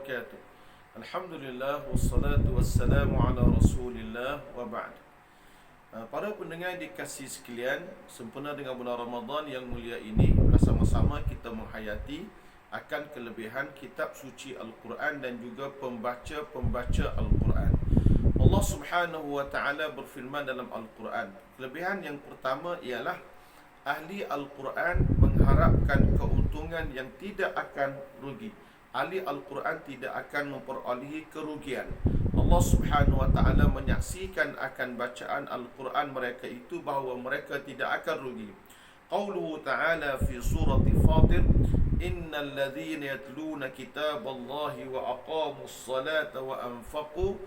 wabarakatuh. Alhamdulillah wassalatu wassalamu ala Rasulillah wa ba'd. Para pendengar dikasihi sekalian, sempena dengan bulan Ramadan yang mulia ini, bersama-sama kita menghayati akan kelebihan kitab suci Al-Quran dan juga pembaca-pembaca Al-Quran. Allah Subhanahu wa taala berfirman dalam Al-Quran. Kelebihan yang pertama ialah ahli Al-Quran mengharapkan keuntungan yang tidak akan rugi. Ahli Al-Quran tidak akan memperolehi kerugian. Allah Subhanahu wa taala menyaksikan akan bacaan Al-Quran mereka itu bahawa mereka tidak akan rugi. Qauluhu ta'ala fi surati Fatir, innal ladzina yatluna kitaballahi wa aqamus salata wa anfaqu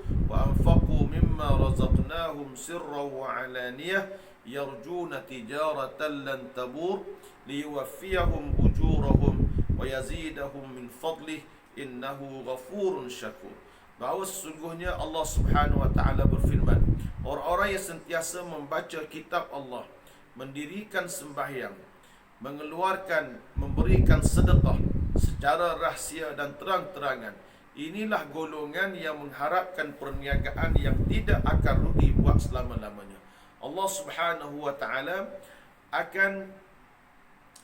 mimma razaqnahum sirran wa alaniyah yarjuna tijaratan lan tabur liyuwaffiyahum ujurahum wa yazidahum min fadlih innahu ghafurun syakur. Bahawa sesungguhnya Allah Subhanahu wa taala berfirman, orang-orang yang sentiasa membaca kitab Allah, mendirikan sembahyang, memberikan sedekah secara rahsia dan terang-terangan, inilah golongan yang mengharapkan perniagaan yang tidak akan rugi buat selama-lamanya. Allah Subhanahu wa taala akan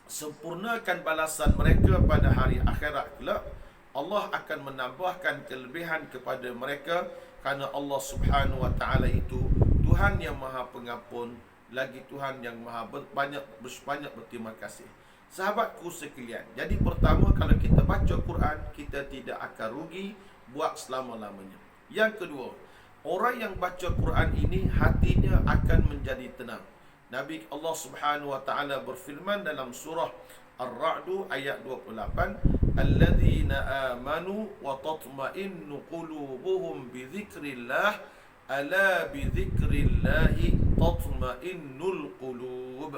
sempurnakan balasan mereka pada hari akhirat kelak. Allah akan menambahkan kelebihan kepada mereka kerana Allah Subhanahu wa taala itu Tuhan yang Maha Pengampun, lagi Tuhan yang Maha banyak berterima kasih. Sahabatku sekalian, jadi pertama, kalau kita baca Quran, kita tidak akan rugi buat selama-lamanya. Yang kedua, orang yang baca Quran ini hatinya akan menjadi tenang. Nabi Allah Subhanahu wa taala berfirman dalam surah Ar-Ra'd ayat 28, alladzina amanu wa tatma'innu qulubuhum bi dzikrillah ala bi dzikrillah tatma'innul qulub.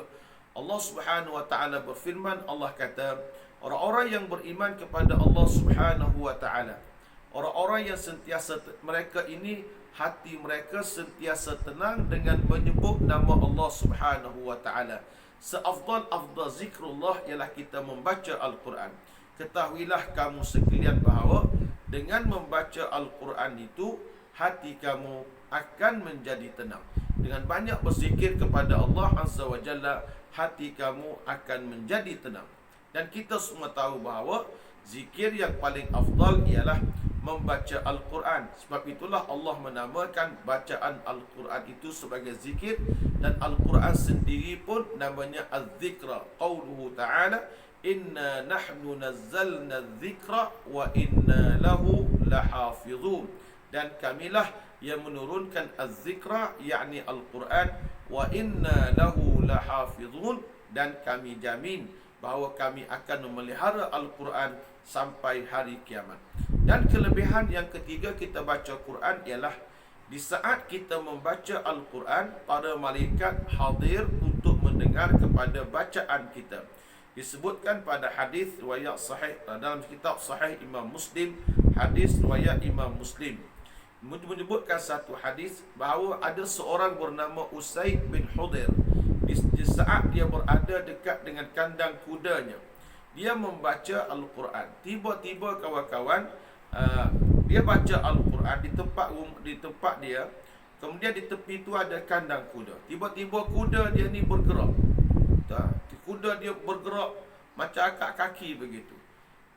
Allah Subhanahu wa taala berfirman, Allah kata, orang-orang yang beriman kepada Allah Subhanahu wa taala, orang-orang yang sentiasa mereka ini hati mereka sentiasa tenang dengan menyebut nama Allah Subhanahu wa taala. Seafdal zikrullah ialah kita membaca Al-Quran. Ketahuilah kamu sekalian bahawa dengan membaca Al-Quran itu hati kamu akan menjadi tenang. Dengan banyak berzikir kepada Allah Azza wa Jalla, hati kamu akan menjadi tenang. Dan kita semua tahu bahawa zikir yang paling afdal ialah membaca Al-Quran. Sebab itulah Allah menamakan bacaan Al-Quran itu sebagai zikir, dan Al-Quran sendiri pun namanya Az-Zikra. Qauluhu ta'ala, inna nahnu nazzalna az-zikra wa inna lahu lahafizun. Dan kamilah yang menurunkan Az-Zikra, yakni Al-Quran, wa inna lahu lahafizun, dan kami jamin bahawa kami akan memelihara Al-Quran sampai hari kiamat. Dan kelebihan yang ketiga kita baca Quran ialah di saat kita membaca Al-Quran, para malaikat hadir untuk mendengar kepada bacaan kita. Disebutkan pada hadis riwayat sahih dalam kitab Sahih Imam Muslim, hadis riwayat Imam Muslim menyebutkan satu hadis bahawa ada seorang bernama Usaid bin Hudair. Di saat dia berada dekat dengan kandang kudanya, dia membaca Al-Quran. Tiba-tiba kawan-kawan, dia baca Al-Quran di tempat dia. Kemudian di tepi itu ada kandang kuda. Tiba-tiba kuda dia ni bergerak. Kuda dia bergerak macam akak kaki begitu.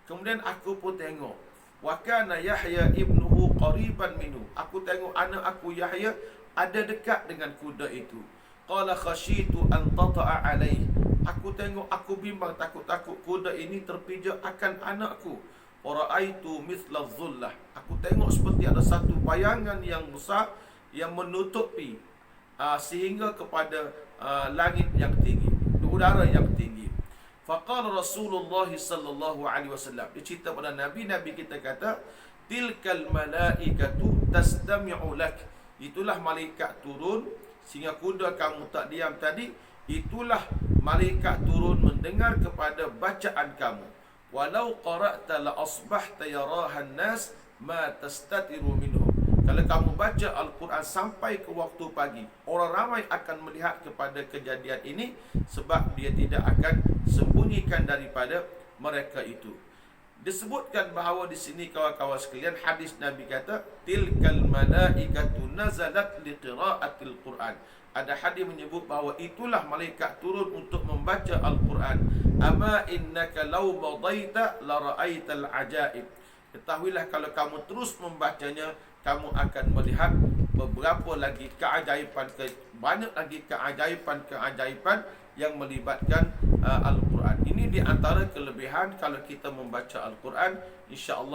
Kemudian aku pun tengok, wa kana Yahya ibnuhu qariban minhu. Aku tengok anak aku Yahya ada dekat dengan kuda itu. Qala khasyitu an tata'a alaih. Aku tengok, aku bimbang, takut-takut kuda ini terpijak akan anakku. Wara'aitu mithla dhullah. Aku tengok seperti ada satu bayangan yang besar yang menutupi sehingga kepada langit yang tinggi, udara yang tinggi. Faqala Rasulullah sallallahu alaihi wasallam, dicerita pada Nabi kita kata, tilkal malaikatu tastami'u lak. Itulah malaikat turun sehingga kuda kamu tak diam tadi. Itulah malaikat turun mendengar kepada bacaan kamu. Walau qara'ta la asbahta yarahan nas ma tastatiru minhum. Kalau kamu baca Al-Quran sampai ke waktu pagi, orang ramai akan melihat kepada kejadian ini, sebab dia tidak akan sembunyikan daripada mereka itu. Disebutkan bahawa di sini kawan-kawan sekalian, hadis Nabi kata tilkal malaikatu nazalat liqiraatil Quran. Ada hadis menyebut bahawa itulah malaikat turun untuk membaca Al-Quran. Ama innaka law madaita la ra'aital ajaib. Ketahuilah kalau kamu terus membacanya, kamu akan melihat beberapa lagi keajaiban, banyak lagi keajaiban yang melibatkan Al-Quran. Ini di antara kelebihan kalau kita membaca Al-Quran, insya-Allah.